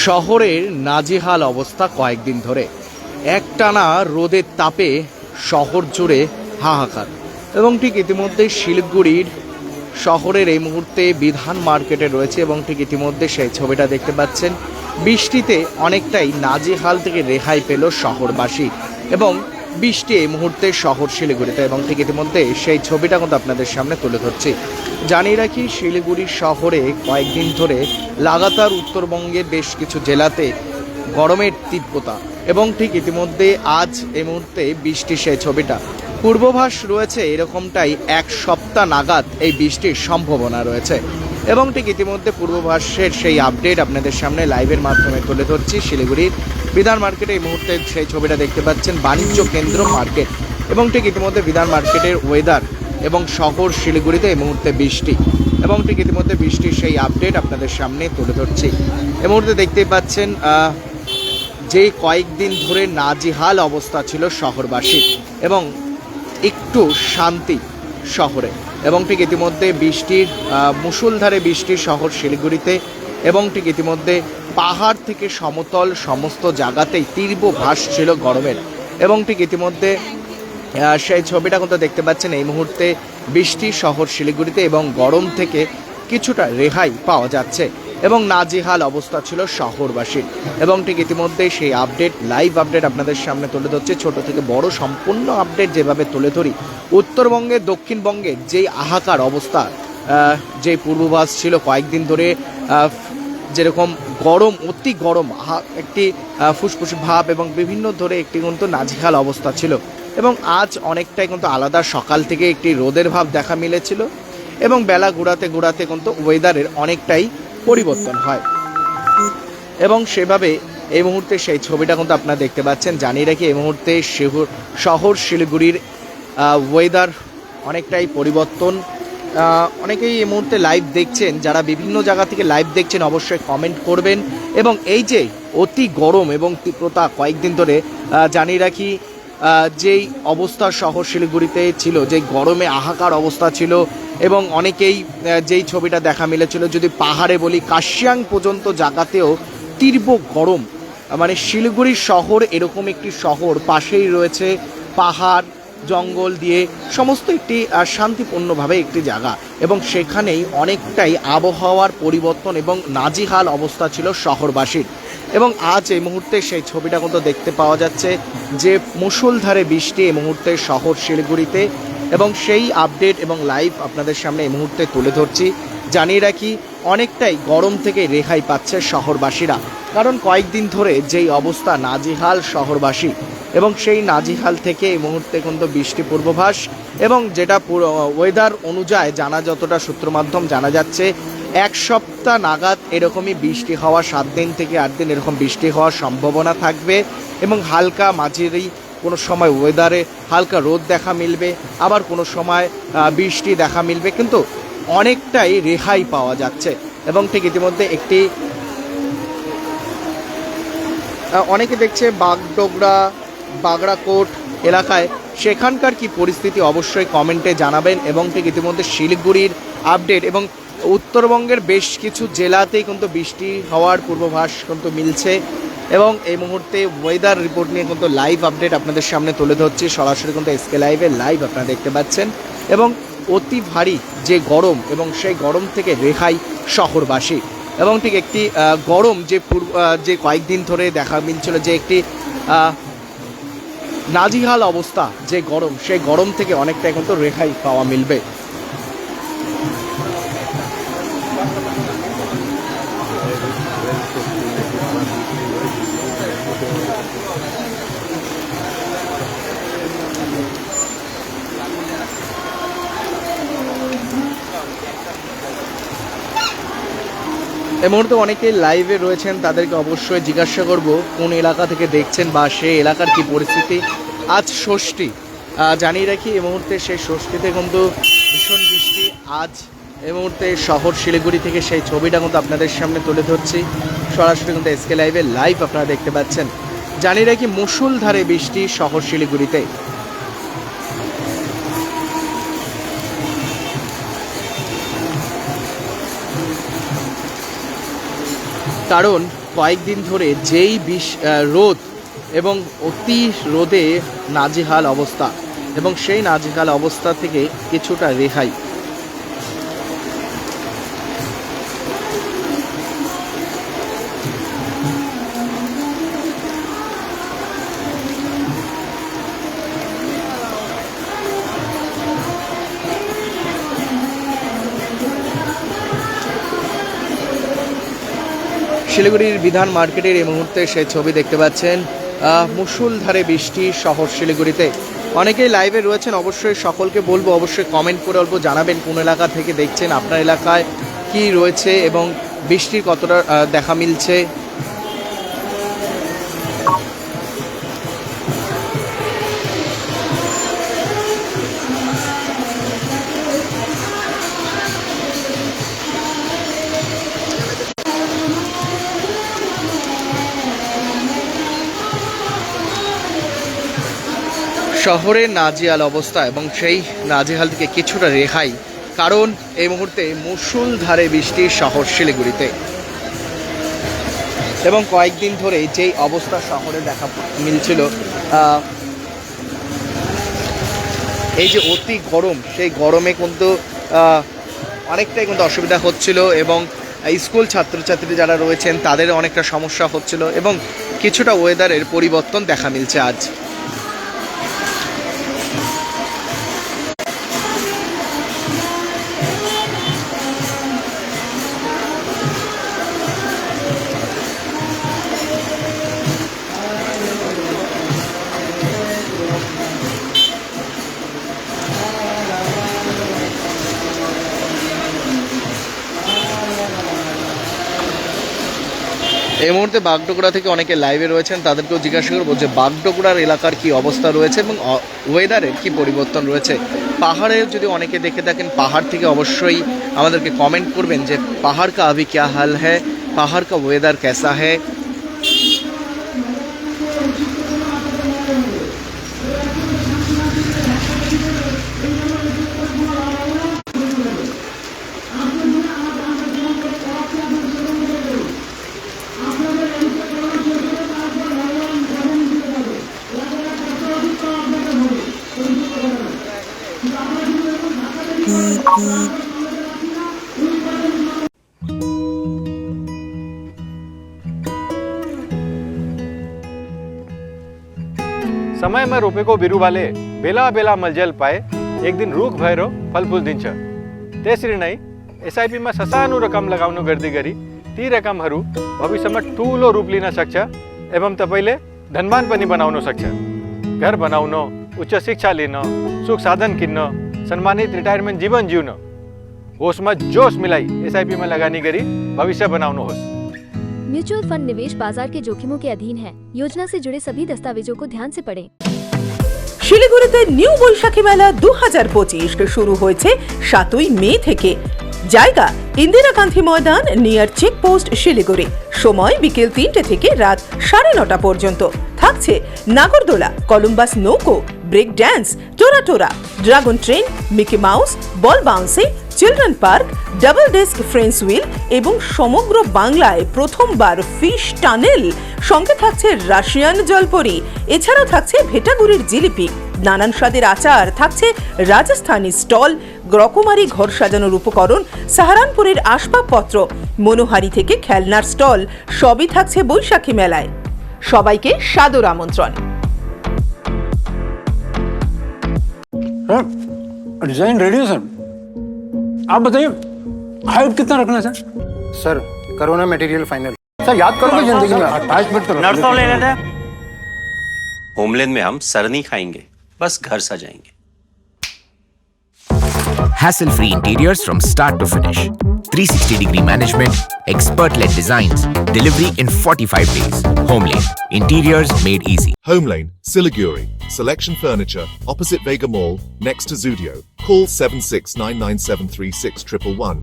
শহরের নাজেহাল অবস্থা কয়েকদিন ধরে। একটানা রোদের তাপে শহর জুড়ে হাহাকার। এবং ঠিক ইতিমধ্যে শিলিগুড়ির শহরের এই মুহূর্তে বিধান মার্কেটে রয়েছে এবং ঠিক ইতিমধ্যে সেই ছবিটা দেখতে পাচ্ছেন। বৃষ্টিতে অনেকটাই নাজেহাল থেকে রেহাই পেল শহরবাসী এবং বৃষ্টি এই মুহূর্তে শহর শিলিগুড়িতে এবং ঠিক ইতিমধ্যে সেই ছবিটা কিন্তু আপনাদের সামনে তুলে ধরছি। জানিয়ে রাখি, শিলিগুড়ি শহরে কয়েকদিন ধরে লাগাতার উত্তরবঙ্গের বেশ কিছু জেলাতে গরমের তীব্রতা এবং ঠিক ইতিমধ্যে আজ এই মুহূর্তে বৃষ্টির সেই ছবিটা পূর্বাভাস রয়েছে এরকমটাই এক সপ্তাহ নাগাদ এই বৃষ্টির সম্ভাবনা রয়েছে এবং ঠিক ইতিমধ্যে পূর্বাভাসের সেই আপডেট আপনাদের সামনে লাইভের মাধ্যমে তুলে ধরছি। শিলিগুড়ির বিধান মার্কেটে এই মুহূর্তে সেই ছবিটা দেখতে পাচ্ছেন, বাণিজ্য কেন্দ্র মার্কেট এবং ঠিক ইতিমধ্যে বিধান মার্কেটের ওয়েদার এবং শহর শিলিগুড়িতে এই মুহূর্তে বৃষ্টি এবং ঠিক ইতিমধ্যে বৃষ্টির সেই আপডেট আপনাদের সামনে তুলে ধরছি। এই মুহূর্তে দেখতেই পাচ্ছেন যে কয়েকদিন ধরে নাজেহাল অবস্থা ছিল শহরবাসী এবং একটু শান্তি শহরে এবং ঠিক ইতিমধ্যে বৃষ্টির মুষলধারে বৃষ্টির শহর শিলিগুড়িতে এবং ঠিক ইতিমধ্যে পাহাড় থেকে সমতল সমস্ত জায়গাতেই তীব্র ভাস ছিল গরমের এবং ঠিক ইতিমধ্যে সেই ছবিটা কিন্তু দেখতে পাচ্ছেন এই মুহূর্তে বৃষ্টি শহর শিলিগুড়িতে এবং গরম থেকে কিছুটা রেহাই পাওয়া যাচ্ছে এবং নাজেহাল অবস্থা ছিল শহরবাসীর এবং ঠিক ইতিমধ্যে সেই আপডেট লাইভ আপডেট আপনাদের সামনে তুলে ধরছে। ছোট থেকে বড় সম্পূর্ণ আপডেট যেভাবে তুলে ধরি, উত্তরবঙ্গে দক্ষিণবঙ্গে যেই হাহাকার অবস্থা, যে পূর্বাভাস ছিল কয়েকদিন ধরে যেরকম গরম, অতি গরম, একটি ফুসফুস ভাব এবং বিভিন্ন ধরে একটি কিন্তু নাজেহাল অবস্থা ছিল এবং আজ অনেকটাই কিন্তু আলাদা। সকাল থেকে একটি রোদের ভাব দেখা মিলেছিল এবং বেলা ঘোরাতে ঘোরাতে কিন্তু ওয়েদারের অনেকটাই পরিবর্তন হয় এবং সেভাবে এই মুহূর্তে সেই ছবিটা কিন্তু আপনারা দেখতে পাচ্ছেন। জানিয়ে রাখি, এই মুহূর্তে শহর শিলিগুড়ির ওয়েদার অনেকটাই পরিবর্তন। অনেকেই এই মুহূর্তে লাইভ দেখছেন, যারা বিভিন্ন জায়গা থেকে লাইভ দেখছেন অবশ্যই কমেন্ট করবেন এবং এই যে অতি গরম এবং তীব্রতা কয়েকদিন ধরে, জানিয়ে রাখি যেই অবস্থা শহর শিলিগুড়িতে ছিল, যে গরমে হাহাকার অবস্থা ছিল এবং অনেকেই যেই ছবিটা দেখা মিলেছিল, যদি পাহাড়ে বলি কাশিয়াং পর্যন্ত জায়গাতেও তীব্র গরম। মানে শিলিগুড়ি শহর এরকম একটি শহর, পাশেই রয়েছে পাহাড় জঙ্গল দিয়ে সমস্ত একটি শান্তিপূর্ণভাবে একটি জায়গা এবং সেখানেই অনেকটাই আবহাওয়ার পরিবর্তন এবং নাজেহাল অবস্থা ছিল শহরবাসীর এবং আজ এই মুহূর্তে সেই ছবিটা কিন্তু দেখতে পাওয়া যাচ্ছে যে মুষলধারে বৃষ্টি এই মুহূর্তে শহর শিলিগুড়িতে এবং সেই আপডেট এবং লাইভ আপনাদের সামনে এই মুহূর্তে তুলে ধরছি। জানিয়ে রাখি, অনেকটাই গরম থেকে রেহাই পাচ্ছে শহরবাসীরা, কারণ কয়েকদিন ধরে যেই অবস্থা নাজেহাল শহরবাসী এবং সেই নাজেহাল থেকে এই মুহূর্তে কিন্তু বৃষ্টি পূর্বাভাস এবং যেটা ওয়েদার অনুযায়ী জানা, যতটা সূত্র মাধ্যম জানা যাচ্ছে এক সপ্তাহ নাগাদ এরকমই বৃষ্টি হওয়া, 7 দিন থেকে 8 দিন এরকম বৃষ্টি হওয়ার সম্ভাবনা থাকবে এবং হালকা মাঝারি কোনো সময় ওয়েদারে হালকা রোদ দেখা মিলবে, আবার কোনো সময় বৃষ্টি দেখা মিলবে, কিন্তু অনেকটাই রেহাই পাওয়া যাচ্ছে এবং ঠিক ইতিমধ্যে একটি অনেকে দেখছে বাগডোগরা বাগড়াকোট এলাকায়, সেখানকার কি পরিস্থিতি অবশ্যই কমেন্টে জানাবেন এবং ঠিক ইতিমধ্যে শিলিগুড়ির আপডেট এবং উত্তরবঙ্গের বেশ কিছু জেলাতেই কিন্তু বৃষ্টি হওয়ার পূর্বাভাস কিন্তু মিলছে এবং এই মুহূর্তে ওয়েদার রিপোর্ট নিয়ে কিন্তু লাইভ আপডেট আপনাদের সামনে তুলে ধরছি সরাসরি কিন্তু এসকে লাইভে লাইভ আপনারা দেখতে পাচ্ছেন এবং অতি ভারী যে গরম এবং সেই গরম থেকে রেহাই শহরবাসী এবং ঠিক একটি গরম যে কয়েকদিন ধরে দেখা মিলছিল, যে একটি নাজেহাল অবস্থা, যে গরম, সেই গরম থেকে অনেকটাই কিন্তু রেহাই পাওয়া মিলবে। এই মুহূর্তে অনেকেই লাইভে রয়েছেন, তাদেরকে অবশ্যই জিজ্ঞাসা করব কোন এলাকা থেকে দেখছেন বা সেই এলাকার কি পরিস্থিতি। আজ ষষ্ঠী, জানিয়ে রাখি এই মুহূর্তে সেই ষষ্ঠীতে কিন্তু ভীষণ বৃষ্টি। আজ এই মুহূর্তে শহর শিলিগুড়ি থেকে সেই ছবিটা কিন্তু আপনাদের সামনে তুলে ধরছি সরাসরি কিন্তু এসকে লাইভে লাইভ আপনারা দেখতে পাচ্ছেন। জানিয়ে রাখি, মুষলধারে বৃষ্টি শহর শিলিগুড়িতে। কারণ কয়েকদিন ধরে যেই রোদ এবং অতি রোদে নাজেহাল অবস্থা, এবং সেই নাজেহাল অবস্থা থেকে কিছুটা রেহাই। শিলিগুড়ির বিধান মার্কেটের এই মুহূর্তে সেই ছবি দেখতে পাচ্ছেন। মুষলধারে বৃষ্টি শহর শিলিগুড়িতে। অনেকেই লাইভে রয়েছেন, অবশ্যই সকলকে বলবো অবশ্যই কমেন্ট করে অল্প জানাবেন কোন এলাকা থেকে দেখছেন, আপনার এলাকায় কি রয়েছে এবং বৃষ্টির কতটা দেখা মিলছে। শহরের নাজেহাল অবস্থা এবং সেই নাজেহাল থেকে কিছুটা রেহাই, কারণ এই মুহূর্তে মুষলধারে বৃষ্টির শহর শিলিগুড়িতে। এবং কয়েকদিন ধরে যেই অবস্থা শহরে দেখা মিলছিল, এই যে অতি গরম, সেই গরমে কিন্তু অনেকটাই কিন্তু অসুবিধা হচ্ছিল, এবং স্কুল ছাত্রছাত্রী যারা রয়েছেন তাদের অনেকটা সমস্যা হচ্ছিল, এবং কিছুটা ওয়েদারের পরিবর্তন দেখা মিলছে আজ। এই মুহূর্তে বাগডোগরা থেকে অনেকে লাইভে রয়েছেন, তাদেরকেও জিজ্ঞাসা করবো যে বাগডোগরার এলাকার কি অবস্থা রয়েছে এবং ওয়েদারের কি পরিবর্তন রয়েছে। পাহাড়ে যদি অনেকে দেখে থাকেন, পাহাড় থেকে অবশ্যই আমাদেরকে কমেন্ট করবেন যে পাহাড় কা আভি ক্যা হাল হ্যায়, পাহাড় কা ওয়েদার कैसा है। समय में रोपे को बिरु वाले बेला बेला मलजल पाए, एक दिन रूख भैरो फल फूल दिन्छ। त्यसरी नै एसआईपी में ससानो रकम लगाउनु गर्दै गरी ती रकमहरू भविष्यमा ठूलो रूप लिन सक्छ एवं तपाईले धनवान पनि बनाउन सक्छ। घर बनाउन, उच्च शिक्षा लिन, सुख साधन किन्न, सम्मानित रिटायरमेन्ट जीवन जिउन, होसमा जोश मिलाई एसआईपी में लगानी गरी भविष्य बनाउनुहोस्। म्यूचुअल फंड निवेश बाजार के जोखिमों के अधीन है। योजना से जुड़े सभी दस्तावेजों को ध्यान से पढ़ें। শিলিগুড়িতে নিউ বৈশাখী মেলা 2025 শুরু হয়েছে 7ই মে থেকে। জায়গা ইন্দিরা গান্ধী ময়দান, নিয়ার চেকপোস্ট শিলিগুড়ি। সময় বিকেল 3টে থেকে রাত 9:30 পর্যন্ত। থাকছে নাগরদোলা, কলম্বাস নৌকো, ব্রেক ড্যান্স, টোরা, dragon train, Mickey Mouse, ball bouncing, children park, double desk ফ্রেন্স হুইল এবং সমগ্র বাংলায় প্রথমবার ফিশ টানেল। সঙ্গে থাকছে রাশিয়ান জলপরি। এছাড়াও থাকছে ভেটাগুড়ির জিলিপি, নানান স্বাদের আচার, থাকছে রাজস্থানী স্টল, রকমারি ঘর সাজানোর উপকরণ, সাহারানপুরের আসবাবপত্র, মনোহারি থেকে খেলনার স্টল, সবই থাকছে বৈশাখী মেলায়। সবাইকে সাদর আমন্ত্রণ। डिजाइन रेडी है सर, आप बताइए हाइट कितना रखना है sir? Corona material final. Sir याद करोगे जिंदगी में अटैचमेंट तो नर्सों ले लेते हैं। होमलैंड में हम सर नहीं खाएंगे, बस घर सजाएंगे। Hassle-free interiors from start to finish. 360-degree management, expert-led designs, delivery in 45 days. Homelane, interiors made easy. Homelane, Siliguri. Selection Furniture, opposite Vega Mall, next to Zudio. Call 7699736111.